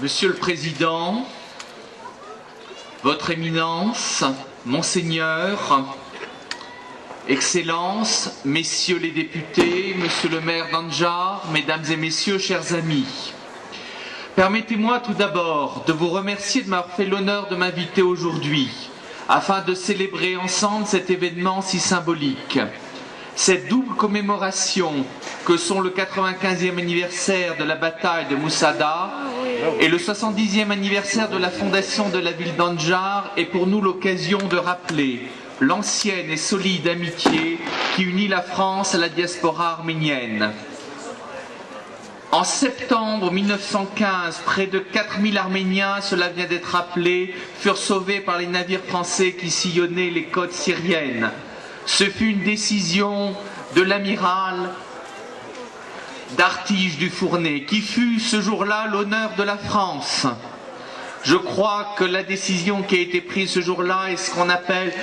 Monsieur le Président, Votre Éminence, Monseigneur, Excellences, Messieurs les députés, Monsieur le maire d'Anjar, Mesdames et Messieurs, chers amis, permettez-moi tout d'abord de vous remercier de m'avoir fait l'honneur de m'inviter aujourd'hui afin de célébrer ensemble cet événement si symbolique. Cette double commémoration que sont le 95e anniversaire de la bataille de Musaada et le 70e anniversaire de la fondation de la ville d'Anjar est pour nous l'occasion de rappeler l'ancienne et solide amitié qui unit la France à la diaspora arménienne. En septembre 1915, près de 4000 Arméniens, cela vient d'être rappelé, furent sauvés par les navires français qui sillonnaient les côtes syriennes. Ce fut une décision de l'amiral d'Artige du Fournay, qui fut ce jour-là l'honneur de la France. Je crois que la décision qui a été prise ce jour-là est ce qu'on appelle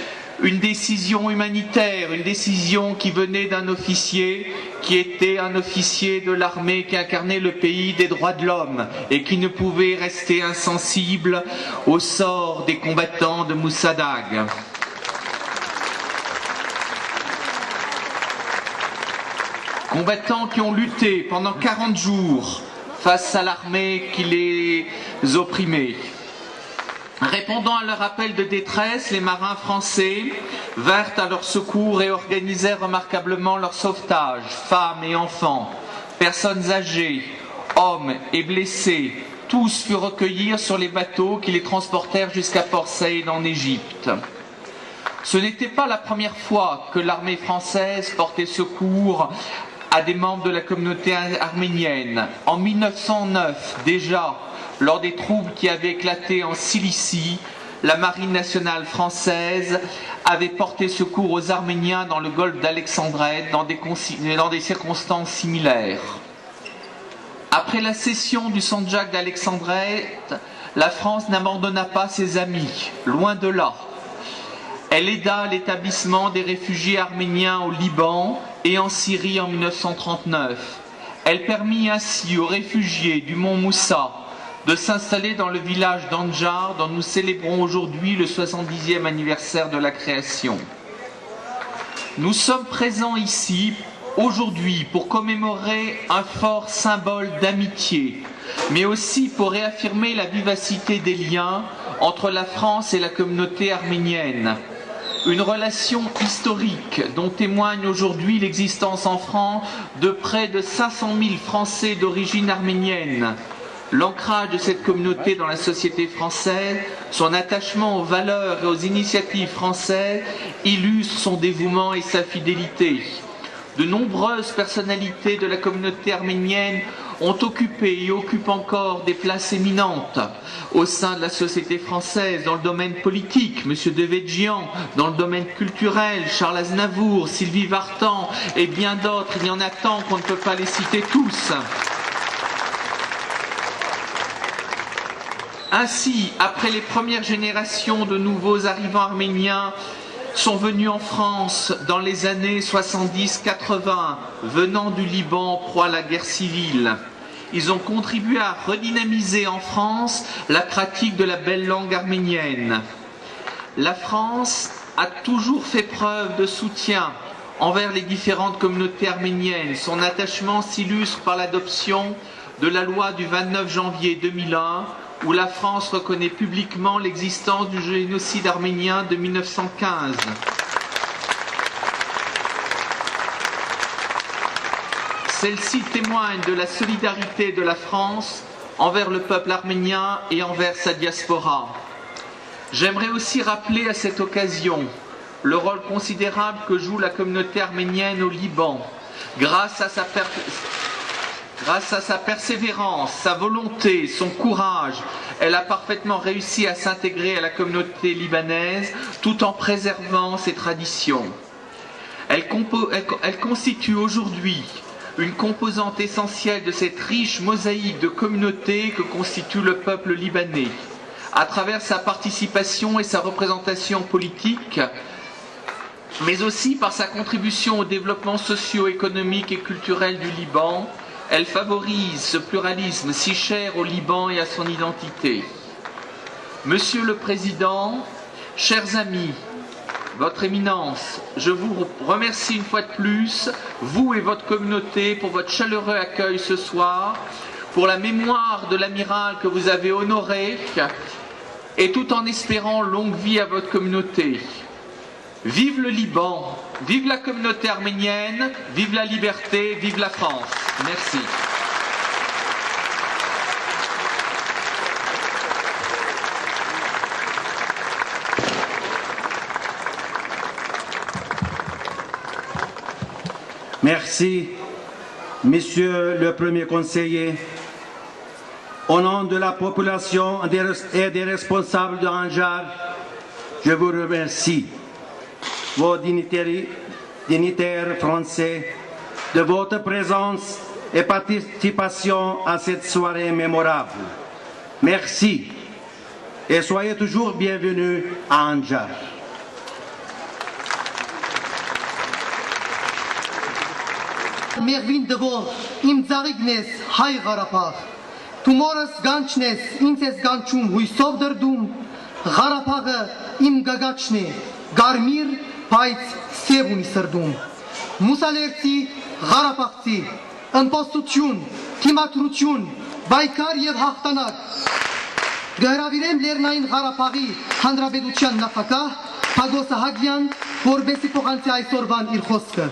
une décision humanitaire, une décision qui venait d'un officier, qui était un officier de l'armée qui incarnait le pays des droits de l'homme et qui ne pouvait rester insensible au sort des combattants de Musaada. Combattants qui ont lutté pendant 40 jours face à l'armée qui les opprimait. Répondant à leur appel de détresse, les marins français vinrent à leur secours et organisèrent remarquablement leur sauvetage. Femmes et enfants, personnes âgées, hommes et blessés, tous furent recueillis sur les bateaux qui les transportèrent jusqu'à Port Saïd en Égypte. Ce n'était pas la première fois que l'armée française portait secours à des membres de la communauté arménienne. En 1909, déjà, lors des troubles qui avaient éclaté en Cilicie, la marine nationale française avait porté secours aux Arméniens dans le golfe d'Alexandrette dans des circonstances similaires. Après la cession du Sandjak d'Alexandrette, la France n'abandonna pas ses amis, loin de là. Elle aida l'établissement des réfugiés arméniens au Liban et en Syrie en 1939. Elle permit ainsi aux réfugiés du mont Moussa de s'installer dans le village d'Anjar dont nous célébrons aujourd'hui le 70e anniversaire de la création. Nous sommes présents ici aujourd'hui pour commémorer un fort symbole d'amitié, mais aussi pour réaffirmer la vivacité des liens entre la France et la communauté arménienne. Une relation historique dont témoigne aujourd'hui l'existence en France de près de 500 000 Français d'origine arménienne. L'ancrage de cette communauté dans la société française, son attachement aux valeurs et aux initiatives françaises illustre son dévouement et sa fidélité. De nombreuses personnalités de la communauté arménienne ont occupé et occupent encore des places éminentes au sein de la société française, dans le domaine politique, M. Devedjian, dans le domaine culturel, Charles Aznavour, Sylvie Vartan et bien d'autres. Il y en a tant qu'on ne peut pas les citer tous. Ainsi, après les premières générations de nouveaux arrivants arméniens sont venus en France dans les années 70-80, venant du Liban proie à la guerre civile. Ils ont contribué à redynamiser en France la pratique de la belle langue arménienne. La France a toujours fait preuve de soutien envers les différentes communautés arméniennes. Son attachement s'illustre par l'adoption de la loi du 29 janvier 2001 où la France reconnaît publiquement l'existence du génocide arménien de 1915. Celle-ci témoigne de la solidarité de la France envers le peuple arménien et envers sa diaspora. J'aimerais aussi rappeler à cette occasion le rôle considérable que joue la communauté arménienne au Liban. Grâce à sa persévérance, sa volonté, son courage, elle a parfaitement réussi à s'intégrer à la communauté libanaise tout en préservant ses traditions. Elle constitue aujourd'hui une composante essentielle de cette riche mosaïque de communautés que constitue le peuple libanais. À travers sa participation et sa représentation politique, mais aussi par sa contribution au développement socio-économique et culturel du Liban, Elle favorise ce pluralisme si cher au Liban et à son identité. Monsieur le Président, chers amis, Votre Éminence, je vous remercie une fois de plus, vous et votre communauté, pour votre chaleureux accueil ce soir, pour la mémoire de l'amiral que vous avez honoré, et tout en espérant longue vie à votre communauté. Vive le Liban, vive la communauté arménienne, vive la liberté, vive la France. Merci. Merci, Monsieur le Premier conseiller. Au nom de la population et des responsables de Anjar, je vous remercie, vos dignitaires français, de votre présence et participation à cette soirée mémorable. Merci et soyez toujours bienvenus à Anjar. Մեղվին դվող իմ ծաղիկն ես հայ Ղարաբաղ, Թումորս գանչն ես ինձ ես գանչում հույսով դրդում, Ղարաբաղը իմ գագաչն է, գարմիր բայց սև ունի սրդում, Մուսալերցի Ղարաբաղցի, ըմպոստություն, թիմադրություն, բայկար և հաղթանակ, Գհրավիրեմ Լեռնային Ղարաբաղի Հանրապետության նախագահ Փագոս Ահագյան, որպեսզի փոխանցի այսօրվան իր խոսքը։